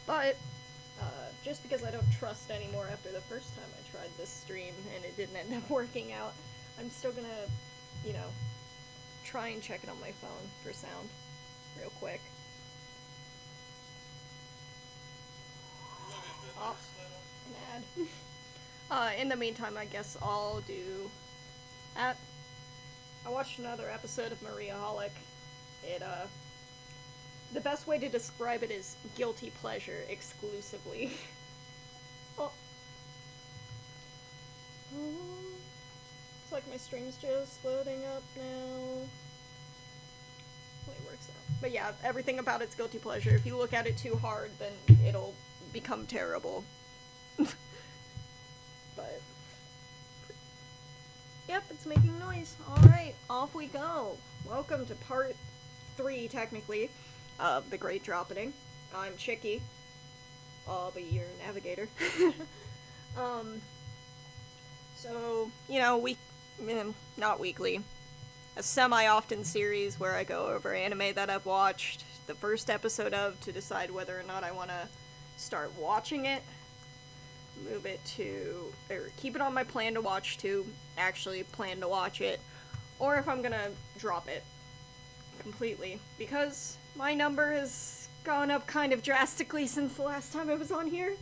But just because I don't trust anymore after the first time I tried this stream and it didn't end up working out, I'm still gonna, you know, try and check it on my phone for sound real quick. Oh, an ad. In the meantime, I guess I'll do that. I watched another episode of Maria Holic. It, the best way to describe it is guilty pleasure exclusively. Oh. It's like my stream's just loading up now. It works out. But yeah, everything about it's guilty pleasure. If you look at it too hard, then it'll become terrible. But yep, it's making noise. Alright, off we go. Welcome to part 3, technically, of The Great Dropping. I'm Chicky. I'll be your navigator. So, you know, not weekly, a semi-often series where I go over anime that I've watched the first episode of to decide whether or not I want to start watching it, move it to, or keep it on my plan to watch to actually plan to watch it, or if I'm gonna drop it completely, because my number has gone up kind of drastically since the last time I was on here.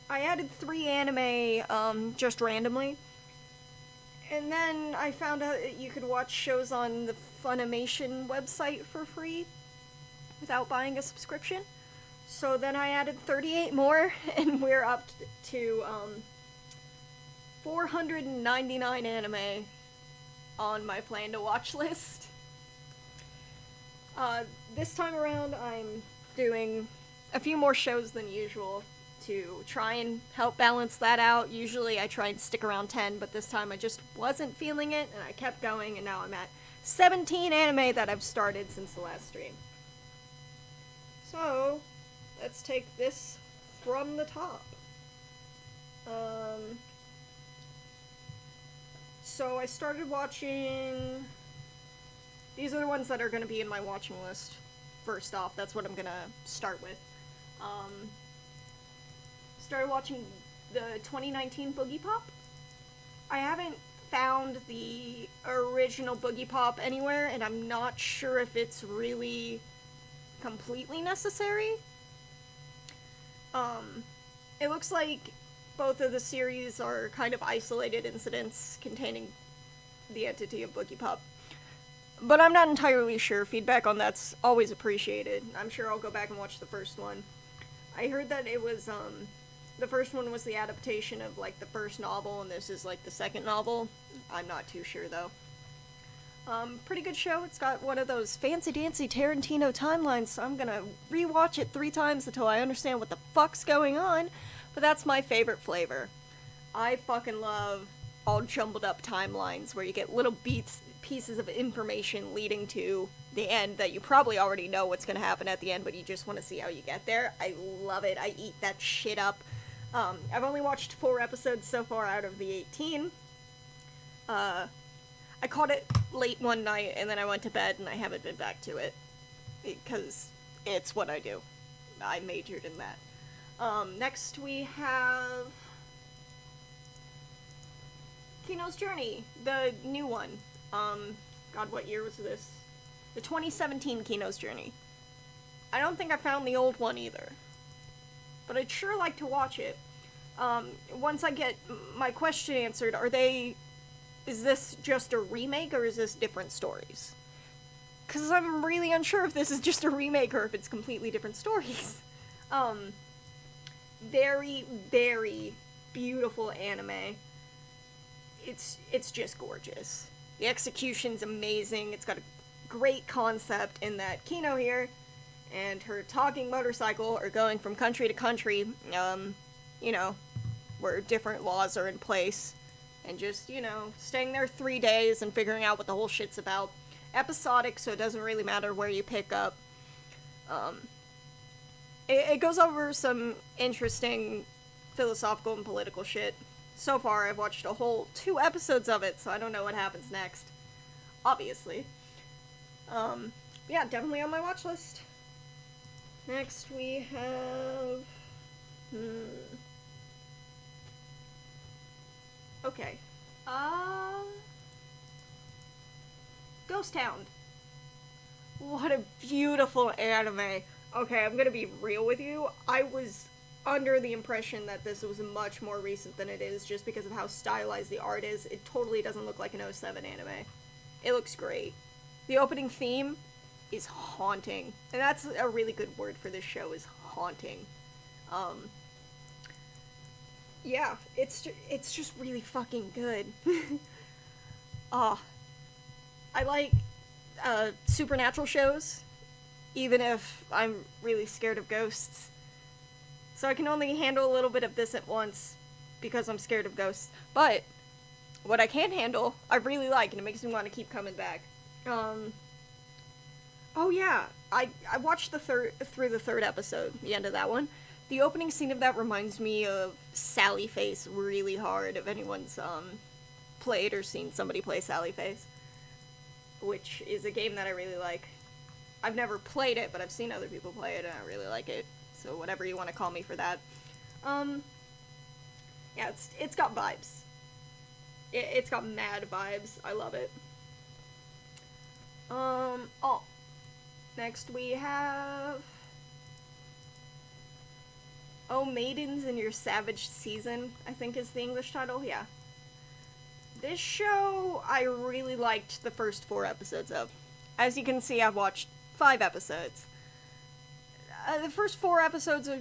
I added 3 anime, just randomly, and then I found out that you could watch shows on the Funimation website for free without buying a subscription. So then I added 38 more, and we're up to 499 anime on my plan to watch list. This time around, I'm doing a few more shows than usual to try and help balance that out. Usually I try and stick around 10, but this time I just wasn't feeling it, and I kept going, and now I'm at 17 anime that I've started since the last stream. So, let's take this from the top. So I started watching... These are the ones that are going to be in my watching list. First off, that's what I'm going to start with. Started watching the 2019 Boogie Pop. I haven't found the original Boogie Pop anywhere, and I'm not sure if it's really completely necessary. It looks like both of the series are kind of isolated incidents containing the entity of Boogie Pop. But I'm not entirely sure. Feedback on that's always appreciated. I'm sure I'll go back and watch the first one. I heard that it was, the first one was the adaptation of, like, the first novel, and this is, like, the second novel. I'm not too sure, though. Pretty good show. It's got one of those fancy-dancy Tarantino timelines, so I'm gonna rewatch it 3 times until I understand what the fuck's going on, but that's my favorite flavor. I fucking love all jumbled up timelines where you get little pieces of information leading to the end that you probably already know what's gonna happen at the end, but you just want to see how you get there. I love it. I eat that shit up. I've only watched 4 episodes so far out of the 18. I caught it late one night, and then I went to bed, and I haven't been back to it. Because it's what I do. I majored in that. Next we have... Kino's Journey, the new one. God, what year was this? The 2017 Kino's Journey. I don't think I found the old one either. But I'd sure like to watch it. Once I get my question answered, is this just a remake, or is this different stories? Because I'm really unsure if this is just a remake or if it's completely different stories. Very, very beautiful anime. It's just gorgeous. The execution's amazing. It's got a great concept in that Kino here and her talking motorcycle are going from country to country, you know, where different laws are in place. And just, you know, staying there 3 days and figuring out what the whole shit's about. Episodic, so it doesn't really matter where you pick up. It goes over some interesting philosophical and political shit. So far, I've watched a whole 2 episodes of it, so I don't know what happens next. Obviously. Yeah, definitely on my watch list. Next we have... Okay. Uh, Ghost Hound. What a beautiful anime. Okay, I'm gonna be real with you. I was under the impression that this was much more recent than it is just because of how stylized the art is. It totally doesn't look like an '07 anime. It looks great. The opening theme is haunting. And that's a really good word for this show, is haunting. Um, yeah, it's just really fucking good. Ah, I like supernatural shows, even if I'm really scared of ghosts. So I can only handle a little bit of this at once because I'm scared of ghosts. But what I can handle, I really like, and it makes me want to keep coming back. Um, oh yeah, I watched through the third episode, the end of that one. The opening scene of that reminds me of Sally Face really hard. If anyone's played or seen somebody play Sally Face, which is a game that I really like. I've never played it, but I've seen other people play it, and I really like it. So whatever you want to call me for that. Um, yeah, it's got vibes. It's got mad vibes. I love it. Oh, next we have Oh Maidens in Your Savage Season, I think is the English title. Yeah. This show I really liked the first 4 episodes of. As you can see, I've watched 5 episodes. The first 4 episodes are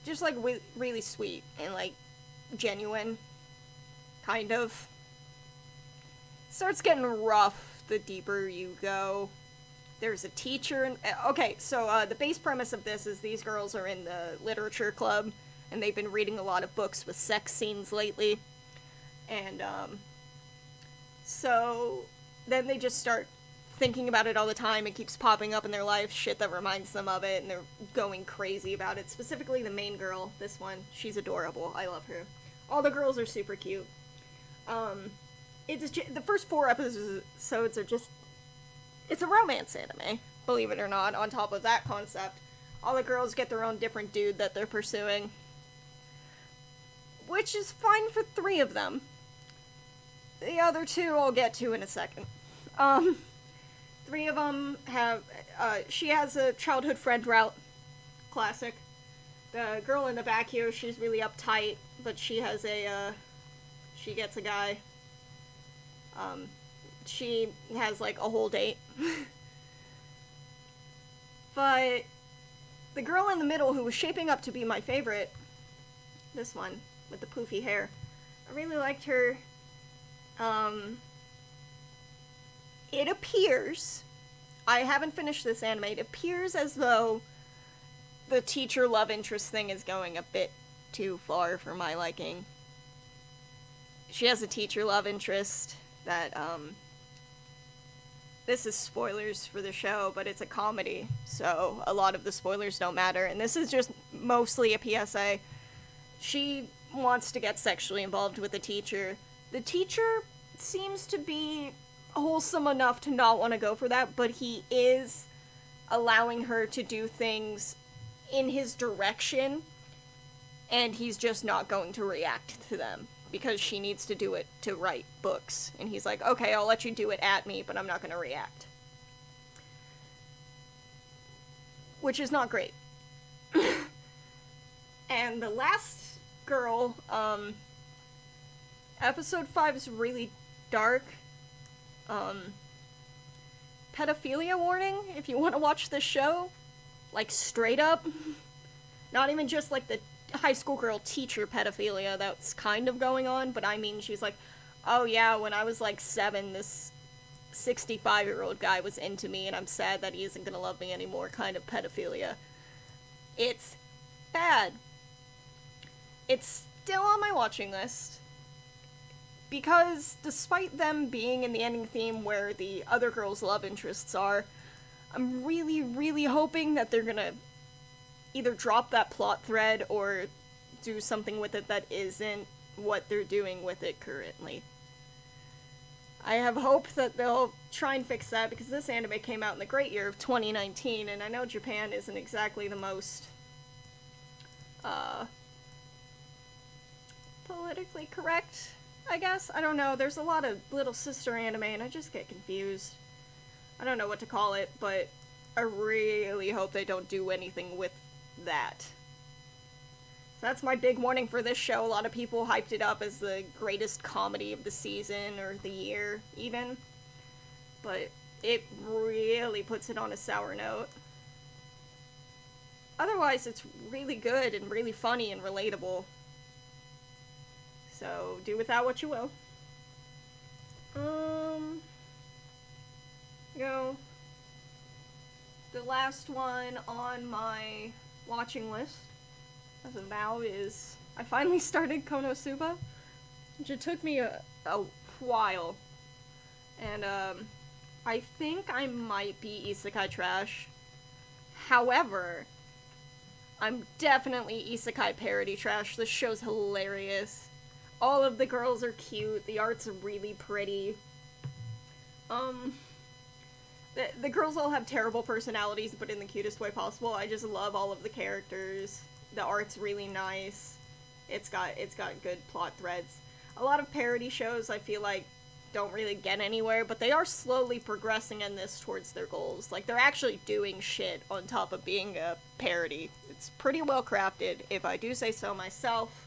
just like really sweet and like genuine, kind of. Starts getting rough the deeper you go. There's a teacher and okay, so the base premise of this is these girls are in the literature club and they've been reading a lot of books with sex scenes lately. And so then they just start thinking about it all the time. It keeps popping up in their life, shit that reminds them of it, and they're going crazy about it. Specifically the main girl, this one, she's adorable. I love her. All the girls are super cute. It's the first 4 episodes are just, it's a romance anime, believe it or not. On top of that concept, all the girls get their own different dude that they're pursuing, which is fine for 3 of them. The other 2 I'll get to in a second. 3 of them have, she has a childhood friend route, classic. The girl in the back here, she's really uptight, but she has she gets a guy. She has like a whole date. But the girl in the middle, who was shaping up to be my favorite, this one with the poofy hair, I really liked her. It appears, I haven't finished this anime, it appears as though the teacher love interest thing is going a bit too far for my liking. She has a teacher love interest that, this is spoilers for the show, but it's a comedy, so a lot of the spoilers don't matter, and this is just mostly a PSA. She wants to get sexually involved with the teacher. The teacher seems to be wholesome enough to not want to go for that, but he is allowing her to do things in his direction, and he's just not going to react to them because she needs to do it to write books. And he's like, okay, I'll let you do it at me, but I'm not going to react. Which is not great. And the last girl, episode 5 is really dark. Pedophilia warning if you want to watch this show. Like, straight up. Not even just like the high school girl teacher pedophilia that's kind of going on, but I mean, she's like, oh yeah, when I was like 7, this 65-year-old guy was into me, and I'm sad that he isn't gonna love me anymore kind of pedophilia. It's bad. It's still on my watching list, because despite them being in the ending theme where the other girls' love interests are, I'm really, really hoping that they're gonna either drop that plot thread or do something with it that isn't what they're doing with it currently. I have hope that they'll try and fix that, because this anime came out in the great year of 2019, and I know Japan isn't exactly the most politically correct, I guess. I don't know. There's a lot of little sister anime, and I just get confused. I don't know what to call it, but I really hope they don't do anything with that. So that's my big warning for this show. A lot of people hyped it up as the greatest comedy of the season or the year, even. But it really puts it on a sour note. Otherwise, it's really good and really funny and relatable. So, do with that what you will. The last one on my watching list as of now is I finally started Konosuba, which it took me a while. And I think I might be isekai trash. However, I'm definitely isekai parody trash. This show's hilarious. All of the girls are cute. The art's really pretty. The girls all have terrible personalities, but in the cutest way possible. I just love all of the characters. The art's really nice. It's got good plot threads. A lot of parody shows, I feel like, don't really get anywhere, but they are slowly progressing in this towards their goals. Like, they're actually doing shit on top of being a parody. It's pretty well crafted, if I do say so myself.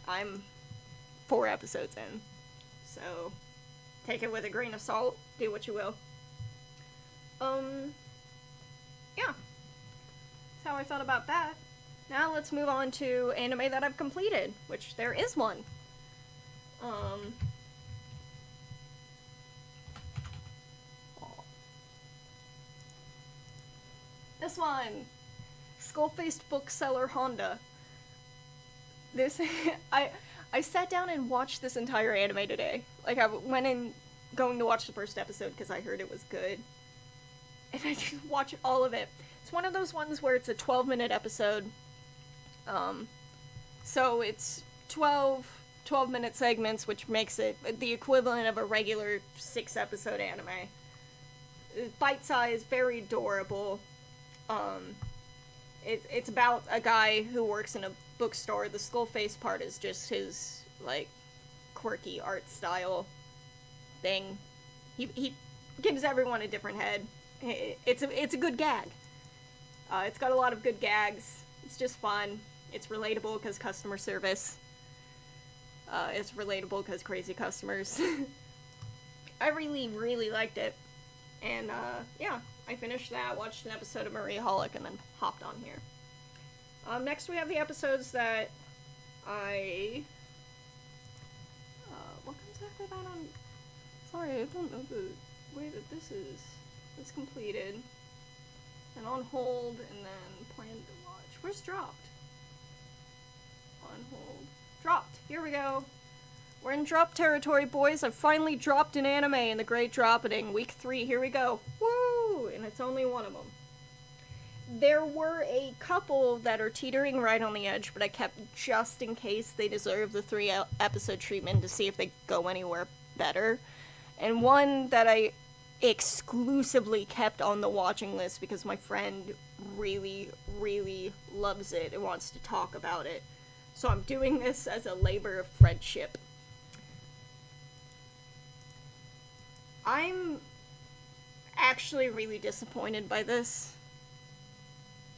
I'm 4 episodes in, so take it with a grain of salt, do what you will. Yeah. That's how I felt about that. Now let's move on to anime that I've completed, which there is one. This one, Skull-Faced Bookseller Honda. This, I sat down and watched this entire anime today. Like, I went in going to watch the first episode because I heard it was good. And I just watched all of it. It's one of those ones where it's a 12-minute episode. So it's 12-minute segments, which makes it the equivalent of a regular 6-episode anime. Bite-sized, very adorable. It's about a guy who works in a bookstore. The skull face part is just his, like, quirky art style thing. He gives everyone a different head. It's a good gag. It's got a lot of good gags. It's just fun. It's relatable because customer service. It's relatable because crazy customers. I really, really liked it. And, yeah, I finished that, watched an episode of Maria Holic, and then hopped on here. Next we have the episodes that I... what comes after that on... Sorry, I don't know the way that this is. It's completed. And on hold, and then planned to watch. Where's dropped? On hold. Dropped! Here we go! We're in drop territory, boys. I've finally dropped an anime in the Great Dropping. Week 3, here we go. Woo! And it's only one of them. There were a couple that are teetering right on the edge, but I kept just in case they deserve the 3-episode treatment to see if they go anywhere better. And one that I exclusively kept on the watching list because my friend really, really loves it and wants to talk about it. So I'm doing this as a labor of friendship. I'm actually really disappointed by this.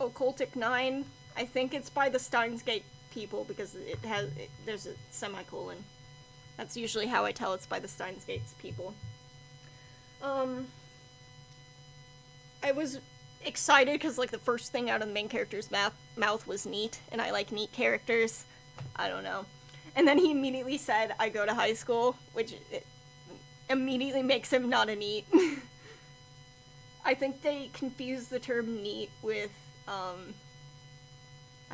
Occultic 9, I think it's by the Steins Gate people because there's a semicolon. That's usually how I tell it's by the Steins Gate's people. I was excited because, like, the first thing out of the main character's mouth was neat, and I like neat characters. I don't know. And then he immediately said, I go to high school, which immediately makes him not a neat. I think they confuse the term neat with, I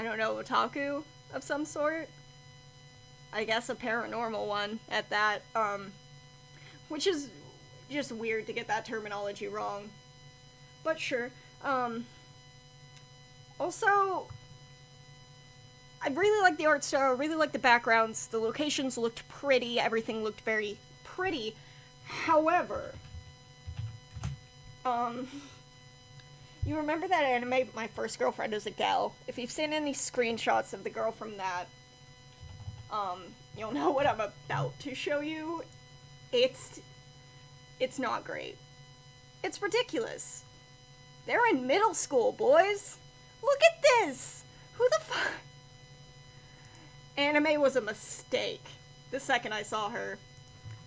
don't know, otaku of some sort. I guess a paranormal one at that, which is just weird to get that terminology wrong. But sure. Also, I really like the art style, I really like the backgrounds, the locations looked pretty, everything looked very pretty. However, you remember that anime, My First Girlfriend is a Gal? If you've seen any screenshots of the girl from that, you'll know what I'm about to show you. It's not great. It's ridiculous. They're in middle school, boys. Look at this. Who the fuck? Anime was a mistake. The second I saw her,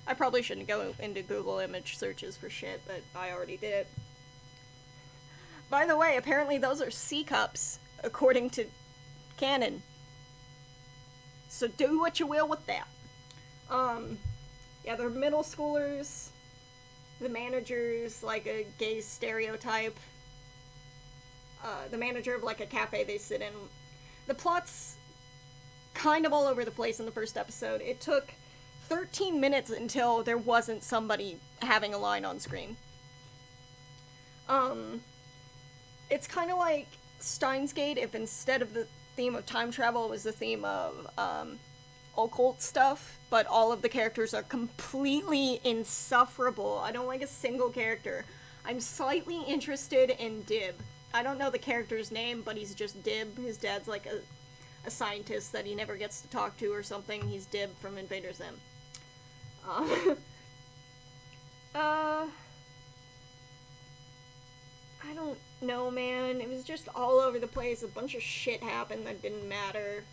I probably shouldn't go into Google image searches for shit, but I already did. By the way, apparently those are C cups, according to canon. So do what you will with that. Yeah, they're middle schoolers. The manager's like a gay stereotype. The manager of like a cafe they sit in. The plot's kind of all over the place in the first episode. It took 13 minutes until there wasn't somebody having a line on screen. It's kind of like Steins Gate if instead of the theme of time travel it was the theme of occult stuff, but all of the characters are completely insufferable. I don't like a single character. I'm slightly interested in Dib. I don't know the character's name, but he's just Dib. His dad's like a scientist that he never gets to talk to or something. He's Dib from Invader Zim. I don't know, man. It was just all over the place. A bunch of shit happened that didn't matter.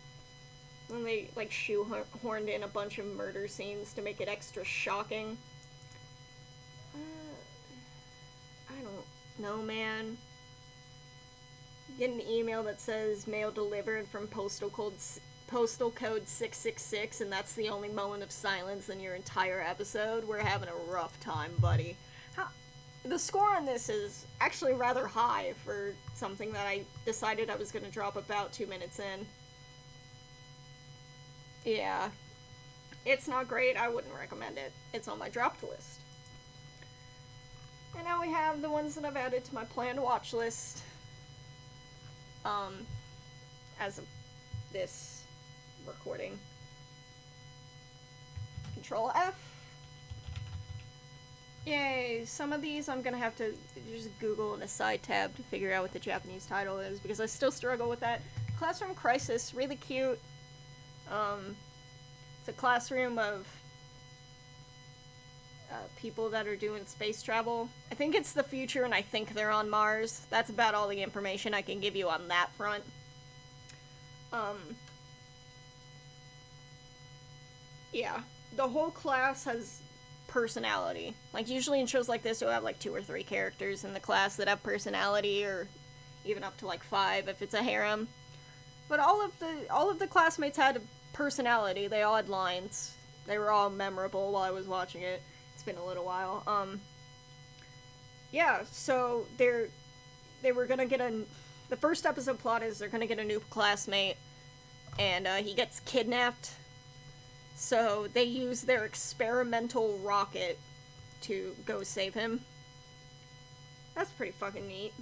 And they, like, shoehorned in a bunch of murder scenes to make it extra shocking. I don't know, man. Get an email that says mail delivered from postal code 666, and that's the only moment of silence in your entire episode. We're having a rough time, buddy. The score on this is actually rather high for something that I decided I was going to drop about 2 minutes in. Yeah. It's not great. I wouldn't recommend it. It's on my dropped list. And now we have the ones that I've added to my planned watch list. As of this recording. Control F. Yay, some of these I'm gonna have to just Google in a side tab to figure out what the Japanese title is, because I still struggle with that. Classroom Crisis, really cute. It's a classroom of people that are doing space travel. I think it's the future, and I think they're on Mars. That's about all the information I can give you on that front. Yeah, the whole class has personality. Like, usually in shows like this, you'll have like 2 or 3 characters in the class that have personality, or even up to like 5 if it's a harem. But all of the classmates had a personality. They all had lines. They were all memorable while I was watching it. It's been a little while. Yeah, so they were gonna get the first episode plot is they're gonna get a new classmate, and he gets kidnapped. So they use their experimental rocket to go save him. That's pretty fucking neat.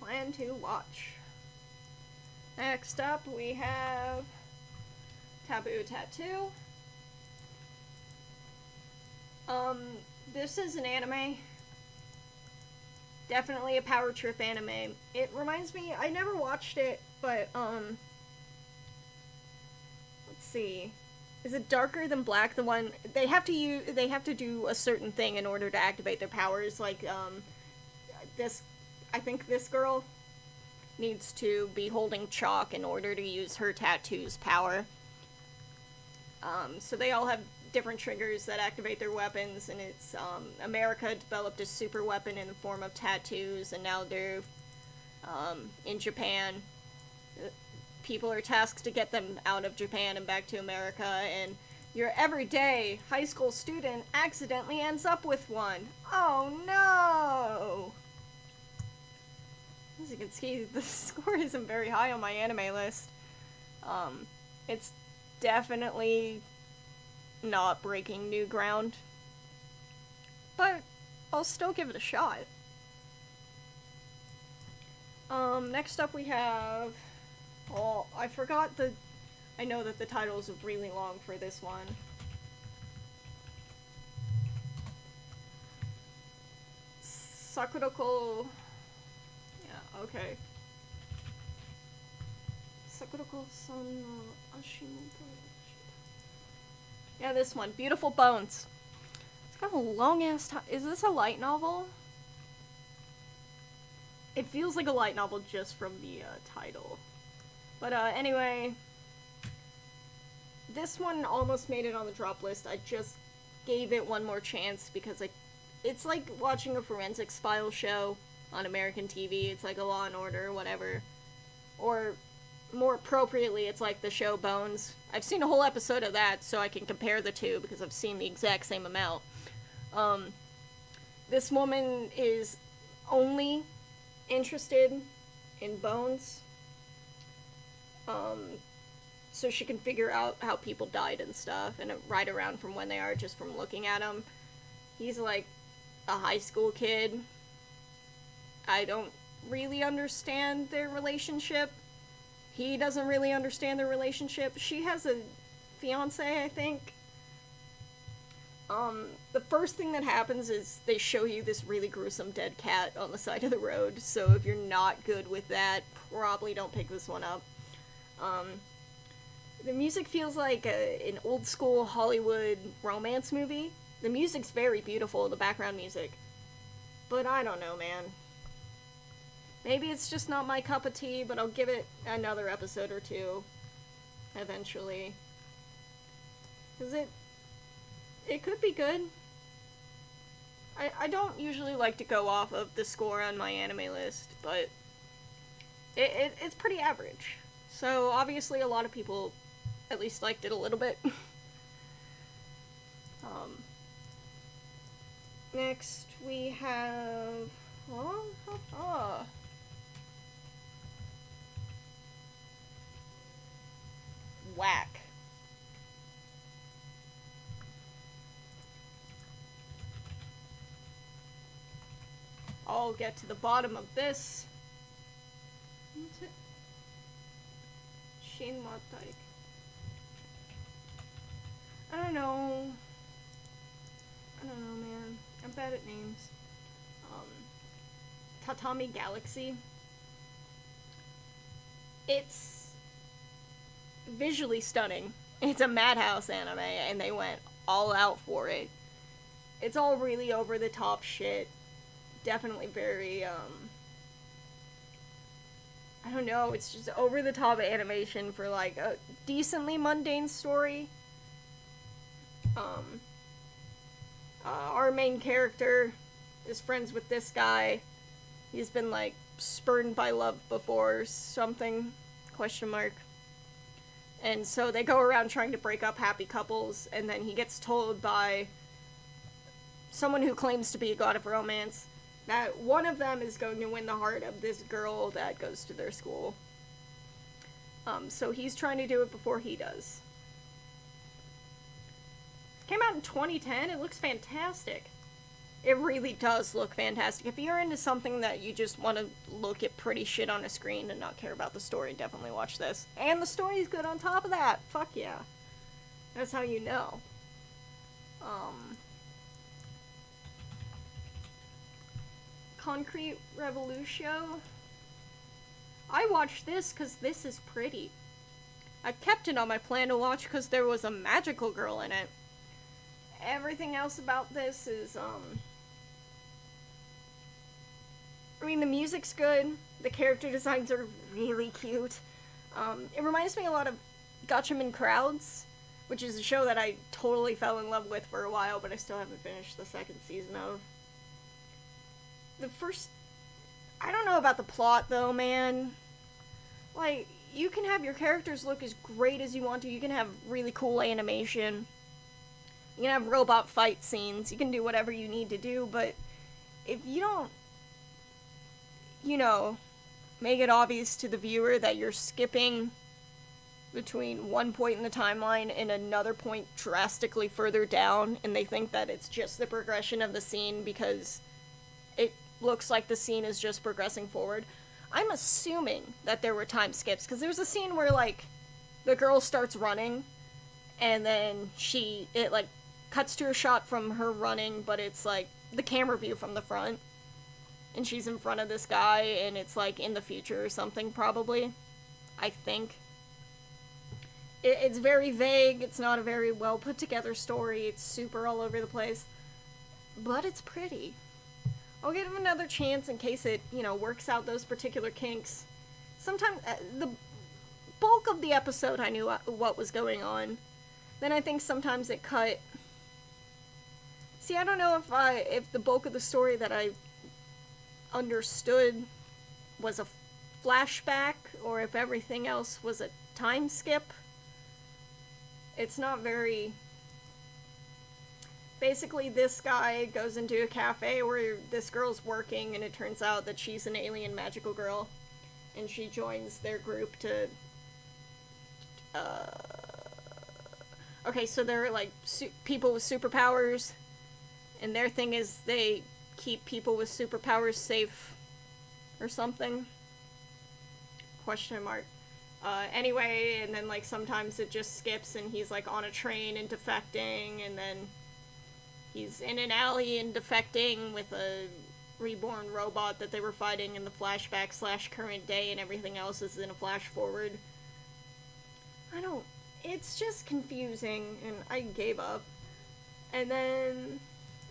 Plan to watch. Next up, we have Taboo Tattoo. This is an anime. Definitely a power trip anime. It reminds me, I never watched it, but, let's see. Is it Darker Than Black? The one, they have to do a certain thing in order to activate their powers, like, I think this girl needs to be holding chalk in order to use her tattoo's power. So they all have different triggers that activate their weapons, and it's, America developed a super weapon in the form of tattoos, and now they're, in Japan. People are tasked to get them out of Japan and back to America, and your everyday high school student accidentally ends up with one. Oh no! As you can see, the score isn't very high on my anime list. It's definitely not breaking new ground, but I'll still give it a shot. Next up we have, well, I know that the title is really long for this one. Sakurako, yeah, okay. Sakurako-san no Ashimoto. Yeah, this one. Beautiful Bones. It's got a long ass time. Is this a light novel? It feels like a light novel just from the title. But anyway, this one almost made it on the drop list. I just gave it one more chance because it's like watching a forensics file show on American TV. It's like a Law and Order, whatever. Or more appropriately, it's like the show Bones. I've seen a whole episode of that, so I can compare the two because I've seen the exact same amount. This woman is only interested in bones, so she can figure out how people died and stuff, and right around from when they are just from looking at them. He's like a high school kid. I don't really understand their relationship. He doesn't really understand their relationship. She has a fiance, I think. The first thing that happens is they show you this really gruesome dead cat on the side of the road, so if you're not good with that, probably don't pick this one up. The music feels like an old school Hollywood romance movie. The music's very beautiful, the background music. But I don't know, man. Maybe it's just not my cup of tea, but I'll give it another episode or two. Eventually. Because it could be good. I don't usually like to go off of the score on my anime list, but it's pretty average. So obviously a lot of people at least liked it a little bit. Next we have Whack. I'll get to the bottom of this. What's it? Shinmatai. I don't know, man. I'm bad at names. Tatami Galaxy. It's visually stunning. It's a Madhouse anime, and they went all out for it. It's all really over the top shit. Definitely very, I don't know, it's just over the top animation for like a decently mundane story. Our main character is friends with this guy. He's been like spurned by love before, something, question mark. And so they go around trying to break up happy couples, and then he gets told by someone who claims to be a god of romance that one of them is going to win the heart of this girl that goes to their school. So he's trying to do it before he does. It came out in 2010. It looks fantastic. It really does look fantastic. If you're into something that you just want to look at pretty shit on a screen and not care about the story, definitely watch this. And the story's good on top of that. Fuck yeah. That's how you know. Concrete Revolution. I watched this because this is pretty. I kept it on my plan to watch because there was a magical girl in it. Everything else about this is, I mean, the music's good. The character designs are really cute. It reminds me a lot of Gatchaman Crowds, which is a show that I totally fell in love with for a while, but I still haven't finished the second season of. The first... I don't know about the plot, though, man. Like, you can have your characters look as great as you want to. You can have really cool animation. You can have robot fight scenes. You can do whatever you need to do, but if you don't, you know, make it obvious to the viewer that you're skipping between one point in the timeline and another point drastically further down, and they think that it's just the progression of the scene because it looks like the scene is just progressing forward. I'm assuming that there were time skips, because there's a scene where, like, the girl starts running, and then it, like, cuts to a shot from her running, but it's, like, the camera view from the front, and she's in front of this guy, and it's, like, in the future or something, probably. I think. It's very vague. It's not a very well put together story. It's super all over the place. But it's pretty. I'll give him another chance in case it, works out those particular kinks. Sometimes the bulk of the episode I knew what was going on. Then I think sometimes it cut. See, I don't know if the bulk of the story that I understood was a flashback or if everything else was a time skip. It's not very. Basically, this guy goes into a cafe where this girl's working, and it turns out that she's an alien magical girl, and she joins their group to. Okay, so they're like people with superpowers, and their thing is they keep people with superpowers safe, or something. Question mark. Anyway, and then like sometimes it just skips, and he's like on a train and defecting, and then he's in an alley and defecting with a reborn robot that they were fighting in the flashback / current day, and everything else is in a flash forward. It's just confusing, and I gave up. And then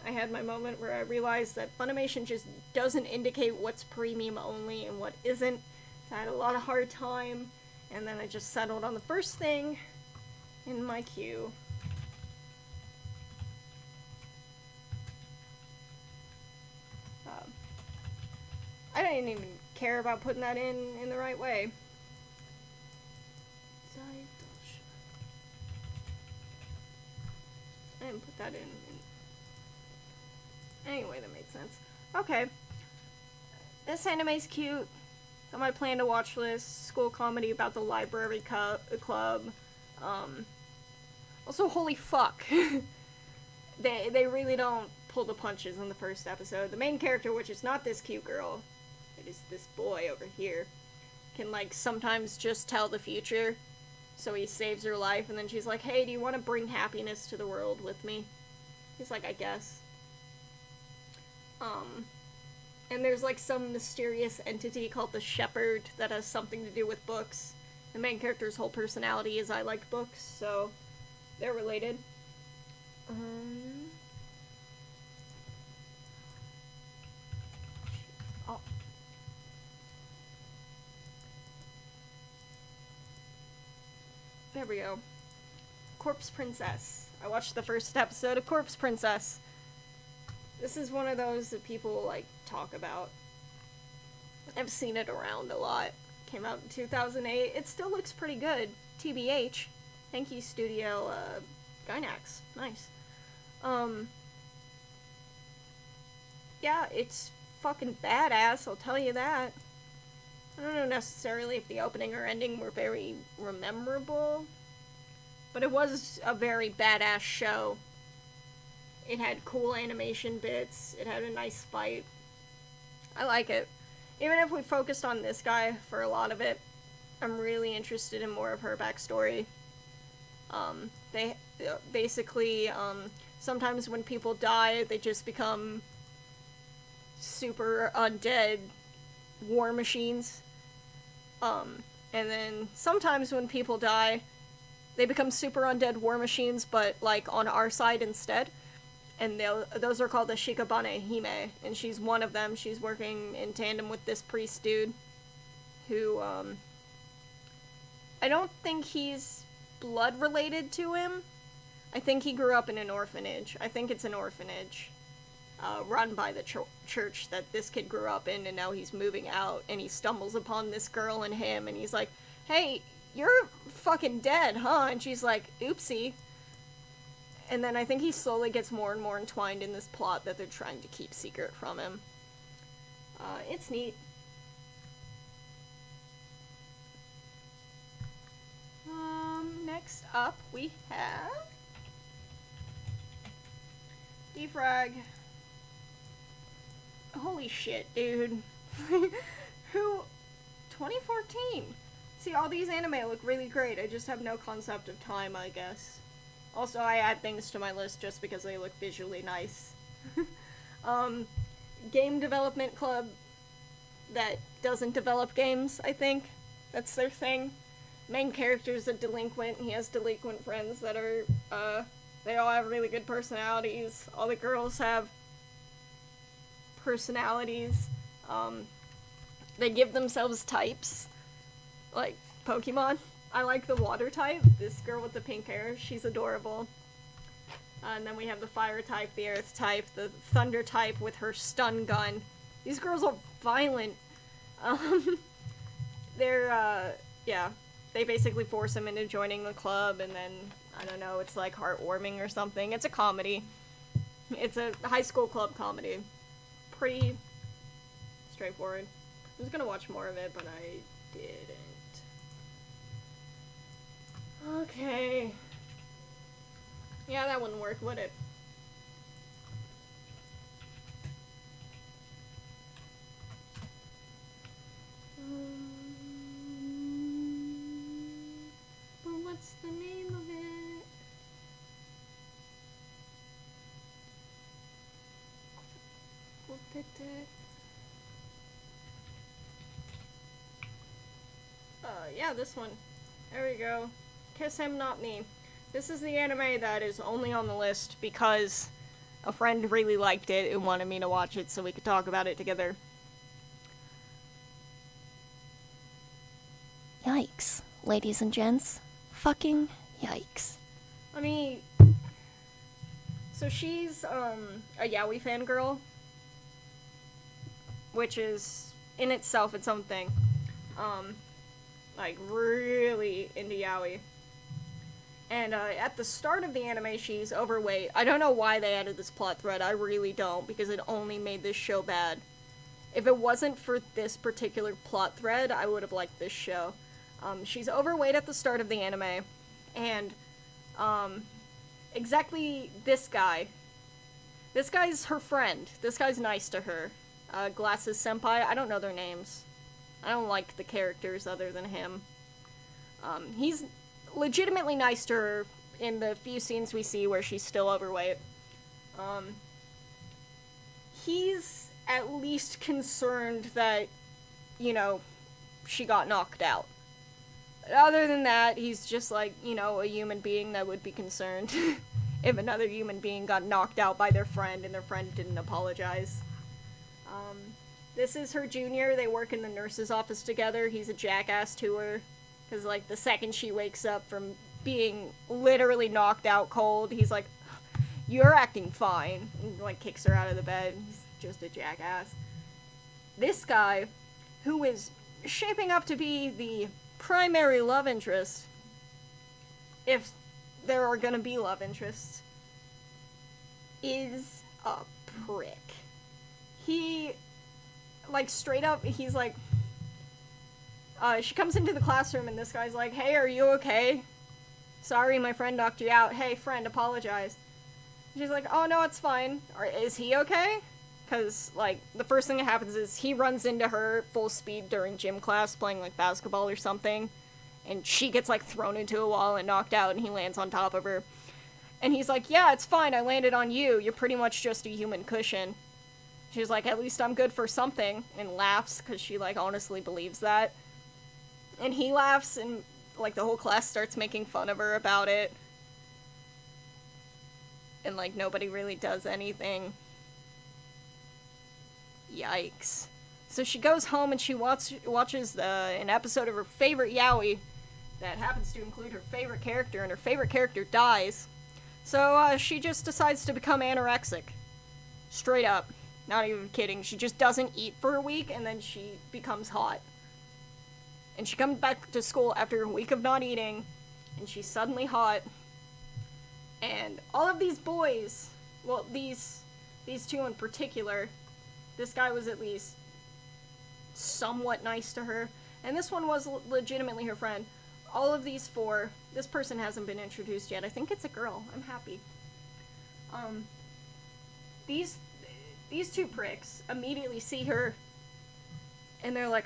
I had my moment where I realized that Funimation just doesn't indicate what's premium only and what isn't. So I had a lot of hard time, and then I just settled on the first thing in my queue. I didn't even care about putting that in the right way. I didn't put that in. Anyway, that made sense. Okay. This anime's cute. It's on my plan to watch list. School comedy about the library club. Also, holy fuck. They really don't pull the punches in the first episode. The main character, which is not this cute girl, it is this boy over here, can like sometimes just tell the future. So he saves her life, and then she's like, hey, do you want to bring happiness to the world with me? He's like, I guess. And there's like some mysterious entity called the Shepherd that has something to do with books. The main character's whole personality is I like books, so they're related. Oh. There we go. Corpse Princess. I watched the first episode of Corpse Princess. This is one of those that people, like, talk about. I've seen it around a lot. Came out in 2008. It still looks pretty good. TBH. Thank you, Studio, Gainax. Nice. Yeah, it's fucking badass, I'll tell you that. I don't know necessarily if the opening or ending were very memorable, but it was a very badass show. It had cool animation bits, it had a nice fight. I like it. Even if we focused on this guy for a lot of it, I'm really interested in more of her backstory. They basically, sometimes when people die, they just become super undead war machines. And then sometimes when people die, they become super undead war machines, but like on our side instead. And those are called the Shikabane Hime, and she's one of them. She's working in tandem with this priest dude, who, I don't think he's blood related to him. I think he grew up in an orphanage. I think it's an orphanage, run by the church that this kid grew up in, and now he's moving out, and he stumbles upon this girl and him, and he's like, hey, you're fucking dead, huh? And she's like, oopsie. And then I think he slowly gets more and more entwined in this plot that they're trying to keep secret from him. It's neat. Next up we have Defrag. Holy shit, dude. Who? 2014. See, all these anime look really great. I just have no concept of time, I guess. Also, I add things to my list just because they look visually nice. Game development club that doesn't develop games, I think. That's their thing. main character's a delinquent. He has delinquent friends that are, they all have really good personalities. All the girls have personalities. They give themselves types, like Pokemon. I like the water type. This girl with the pink hair, she's adorable. And then we have the fire type, the earth type, the thunder type with her stun gun. These girls are violent. They're, yeah. They basically force him into joining the club, and then, I don't know, it's like heartwarming or something. It's a comedy. It's a high school club comedy. Pretty straightforward. I was gonna watch more of it, but I didn't. Okay. Yeah, that wouldn't work, would it? But what's the name of it? Yeah, this one. There we go. Kiss Him, Not Me. This is the anime that is only on the list because a friend really liked it and wanted me to watch it so we could talk about it together. Yikes, ladies and gents. Fucking yikes. Let me... So she's, a yaoi fangirl, which is, in itself, its own thing. Like, really into yaoi. And, at the start of the anime, she's overweight. I don't know why they added this plot thread, I really don't, because it only made this show bad. If it wasn't for this particular plot thread, I would have liked this show. She's overweight at the start of the anime, and, exactly this guy. This guy's her friend. This guy's nice to her. Glasses Senpai, I don't know their names. I don't like the characters other than him. He's legitimately nice to her in the few scenes we see where she's still overweight. He's at least concerned that, you know, she got knocked out. But other than that, he's just like, you know, a human being that would be concerned if another human being got knocked out by their friend and their friend didn't apologize. This is her junior. They work in the nurse's office together. He's a jackass to her. Because, like, the second she wakes up from being literally knocked out cold, he's like, "You're acting fine." And, like, kicks her out of the bed. He's just a jackass. This guy, who is shaping up to be the primary love interest, if there are gonna be love interests, is a prick. He, like, straight up, he's like, she comes into the classroom and this guy's like, "Hey, are you okay? Sorry, my friend knocked you out. Hey, friend, apologize." She's like, "Oh, no, it's fine." Or, is he okay? Because, like, the first thing that happens is he runs into her full speed during gym class playing, like, basketball or something. And she gets, like, thrown into a wall and knocked out and he lands on top of her. And he's like, "Yeah, it's fine. I landed on you. You're pretty much just a human cushion." She's like, "At least I'm good for something," and laughs because she, like, honestly believes that. And he laughs, and, like, the whole class starts making fun of her about it. And, like, nobody really does anything. Yikes. So she goes home and she watches an episode of her favorite yaoi that happens to include her favorite character, and her favorite character dies. So, she just decides to become anorexic. Straight up. Not even kidding. She just doesn't eat for a week, and then she becomes hot. And she comes back to school after a week of not eating, and she's suddenly hot. And all of these boys, well, these two in particular, this guy was at least somewhat nice to her, and this one was legitimately her friend. All of these four, this person hasn't been introduced yet. I think it's a girl. I'm happy. These two pricks immediately see her, and they're like,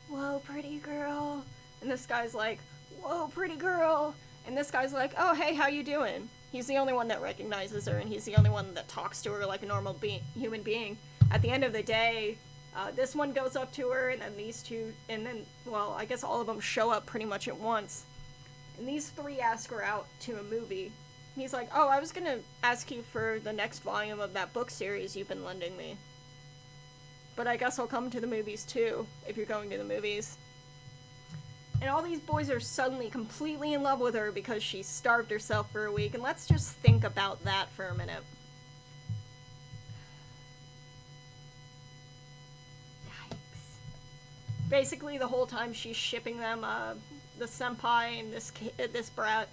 "Whoa, pretty girl." And this guy's like, "Whoa, pretty girl." And this guy's like, "Oh, hey, how you doing?" He's the only one that recognizes her, and he's the only one that talks to her like a normal human being. At the end of the day, This one goes up to her, and then these two, and then, well, I guess all of them show up pretty much at once. And these three ask her out to a movie. And he's like, oh, I was gonna ask you for the next volume of that book series you've been lending me. But I guess I'll come to the movies too, if you're going to the movies. And all these boys are suddenly completely in love with her because she starved herself for a week. And let's just think about that for a minute. Basically, the whole time she's shipping them, the senpai and this brat,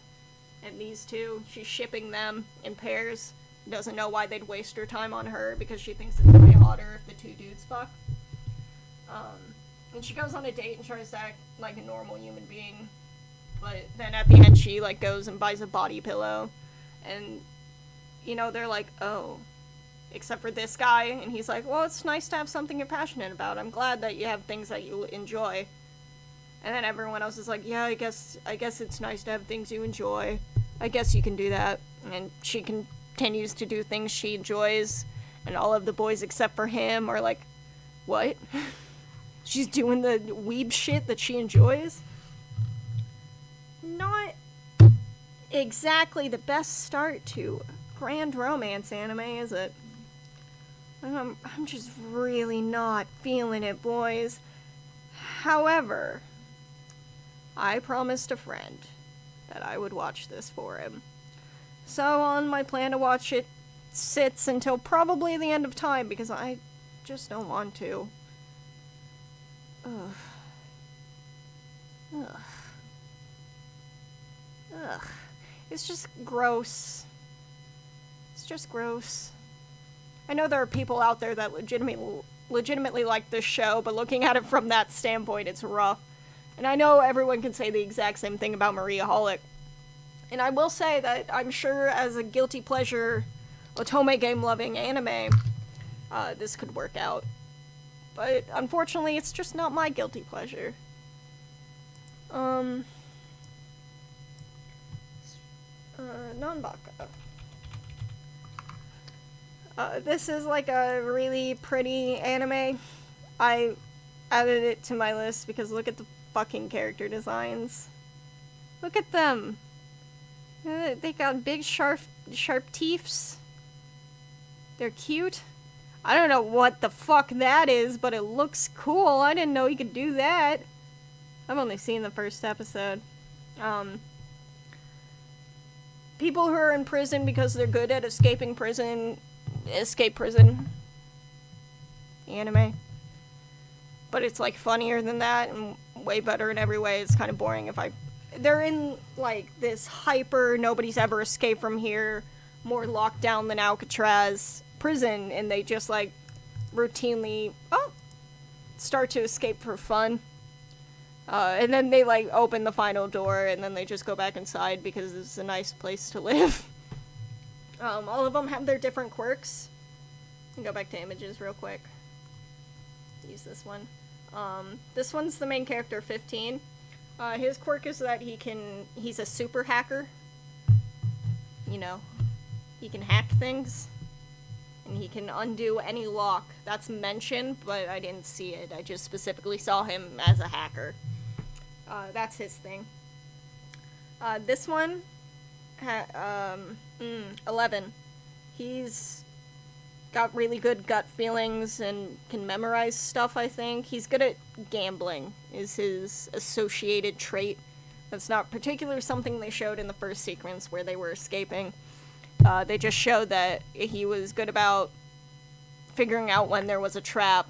and these two, she's shipping them in pairs. Doesn't know why they'd waste her time on her because she thinks it's way hotter if the two dudes fuck. And she goes on a date and tries to act like a normal human being, but then at the end she like goes and buys a body pillow, and you know they're like, oh. Except for this guy, and he's like, well, it's nice to have something you're passionate about. I'm glad that you have things that you enjoy. And then everyone else is like, yeah, I guess it's nice to have things you enjoy. I guess you can do that. And she continues to do things she enjoys, and all of the boys except for him are like, what? She's doing the weeb shit that she enjoys? Not exactly the best start to grand romance anime, is it? I'm just really not feeling it, boys. However, I promised a friend that I would watch this for him. So on my plan to watch it sits until probably the end of time because I just don't want to. Ugh. Ugh. Ugh. It's just gross. It's just gross. I know there are people out there that legitimately like this show, but looking at it from that standpoint, it's rough. And I know everyone can say the exact same thing about Maria Holic. And I will say that I'm sure as a guilty pleasure otome game-loving anime, this could work out. But unfortunately, it's just not my guilty pleasure. Nanbaka. This is like a really pretty anime. I added it to my list because look at the fucking character designs. Look at them. They got big sharp teeths. They're cute. I don't know what the fuck that is, but it looks cool. I didn't know you could do that. I've only seen the first episode. People who are in prison because they're good at escape prison anime. But it's like funnier than that and way better in every way. It's kind of boring they're in like this hyper nobody's ever escaped from here, more locked down than Alcatraz prison, and they just like routinely start to escape for fun. And then they like open the final door and then they just go back inside because it's a nice place to live. All of them have their different quirks. Go back to images real quick. Use this one. This one's the main character, 15. His quirk is that he's a super hacker. You know, he can hack things. And he can undo any lock. That's mentioned, but I didn't see it. I just specifically saw him as a hacker. That's his thing. This one, 11. He's got really good gut feelings and can memorize stuff, I think. He's good at gambling, is his associated trait. That's not particularly something they showed in the first sequence where they were escaping. They just showed that he was good about figuring out when there was a trap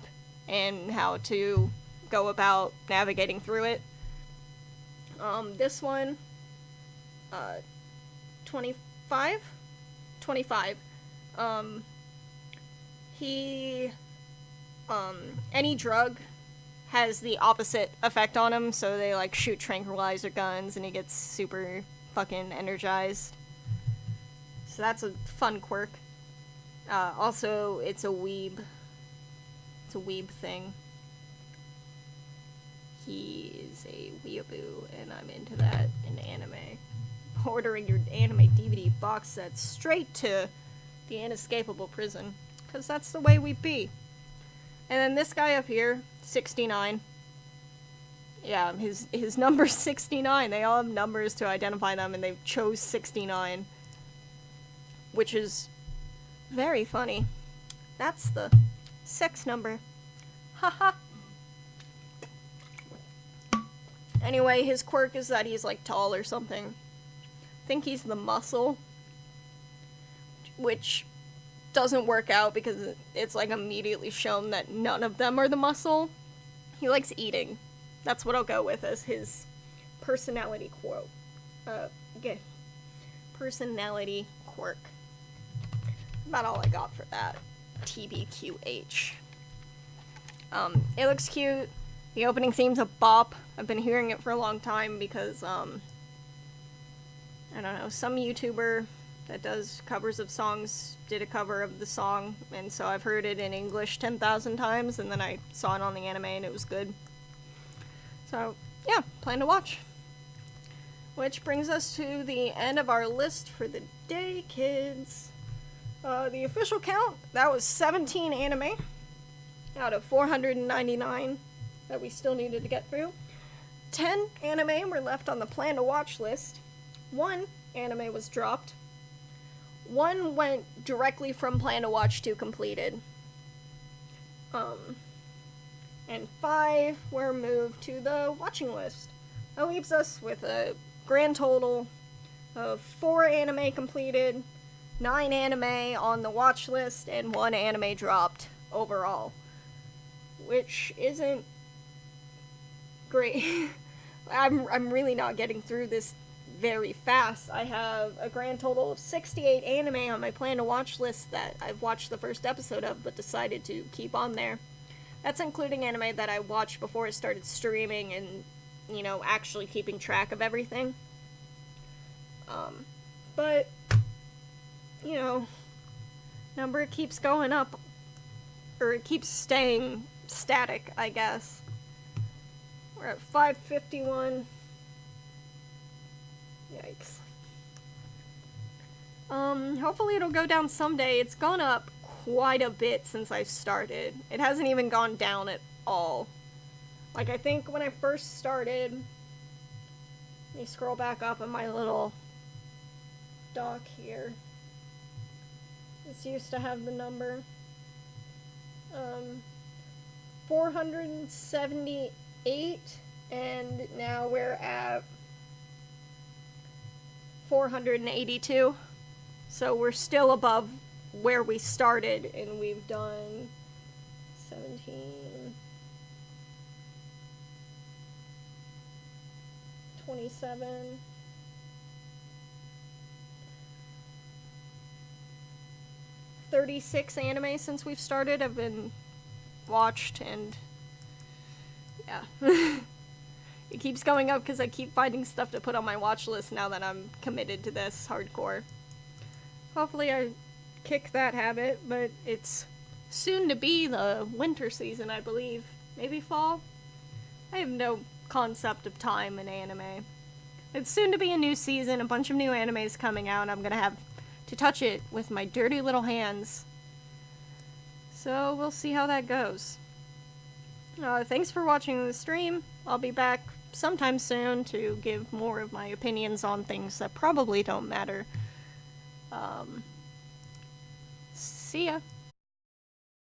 and how to go about navigating through it. This one, 25? 25. Any drug has the opposite effect on him, so they, like, shoot tranquilizer guns and he gets super fucking energized. So that's a fun quirk. Also, it's a weeb. It's a weeb thing. He is a weeaboo, and I'm into that in anime. Ordering your anime DVD box set straight to the inescapable prison, because that's the way we be. And then this guy up here, 69. Yeah, his number's 69. They all have numbers to identify them, and they chose 69. Which is very funny. That's the sex number. Haha. Anyway, his quirk is that he's, like, tall or something. I think he's the muscle. Which doesn't work out because it's, like, immediately shown that none of them are the muscle. He likes eating. That's what I'll go with as his personality quote. Personality quirk. About all I got for that. TBQH. It looks cute. The opening theme's a bop. I've been hearing it for a long time because, I don't know, some YouTuber that does covers of songs did a cover of the song, and so I've heard it in English 10,000 times, and then I saw it on the anime and it was good. So, yeah, plan to watch. Which brings us to the end of our list for the day, kids. The official count, that was 17 anime out of 499 that we still needed to get through. 10 anime were left on the plan to watch list. 1 anime was dropped. 1 went directly from plan to watch to completed. And 5 were moved to the watching list. That leaves us with a grand total of 4 anime completed, 9 anime on the watch list, and 1 anime dropped overall. Which isn't great. I'm really not getting through this very fast. I have a grand total of 68 anime on my plan to watch list that I've watched the first episode of but decided to keep on there. That's including anime that I watched before it started streaming and, you know, actually keeping track of everything. But, you know, number keeps going up, or it keeps staying static, I guess. We're at 551. Yikes. Hopefully it'll go down someday. It's gone up quite a bit since I started. It hasn't even gone down at all. Like, I think when I first started, let me scroll back up on my little doc here. This used to have the number. 478, and now we're at 482. So we're still above where we started, and we've done 17, 27, 36 anime since we've started have been watched, and yeah. It keeps going up because I keep finding stuff to put on my watch list now that I'm committed to this hardcore. Hopefully I kick that habit, but it's soon to be the winter season, I believe. Maybe fall? I have no concept of time in anime. It's soon to be a new season, a bunch of new animes coming out, and I'm gonna have to touch it with my dirty little hands. So we'll see how that goes. Thanks for watching the stream. I'll be back sometime soon to give more of my opinions on things that probably don't matter. See ya.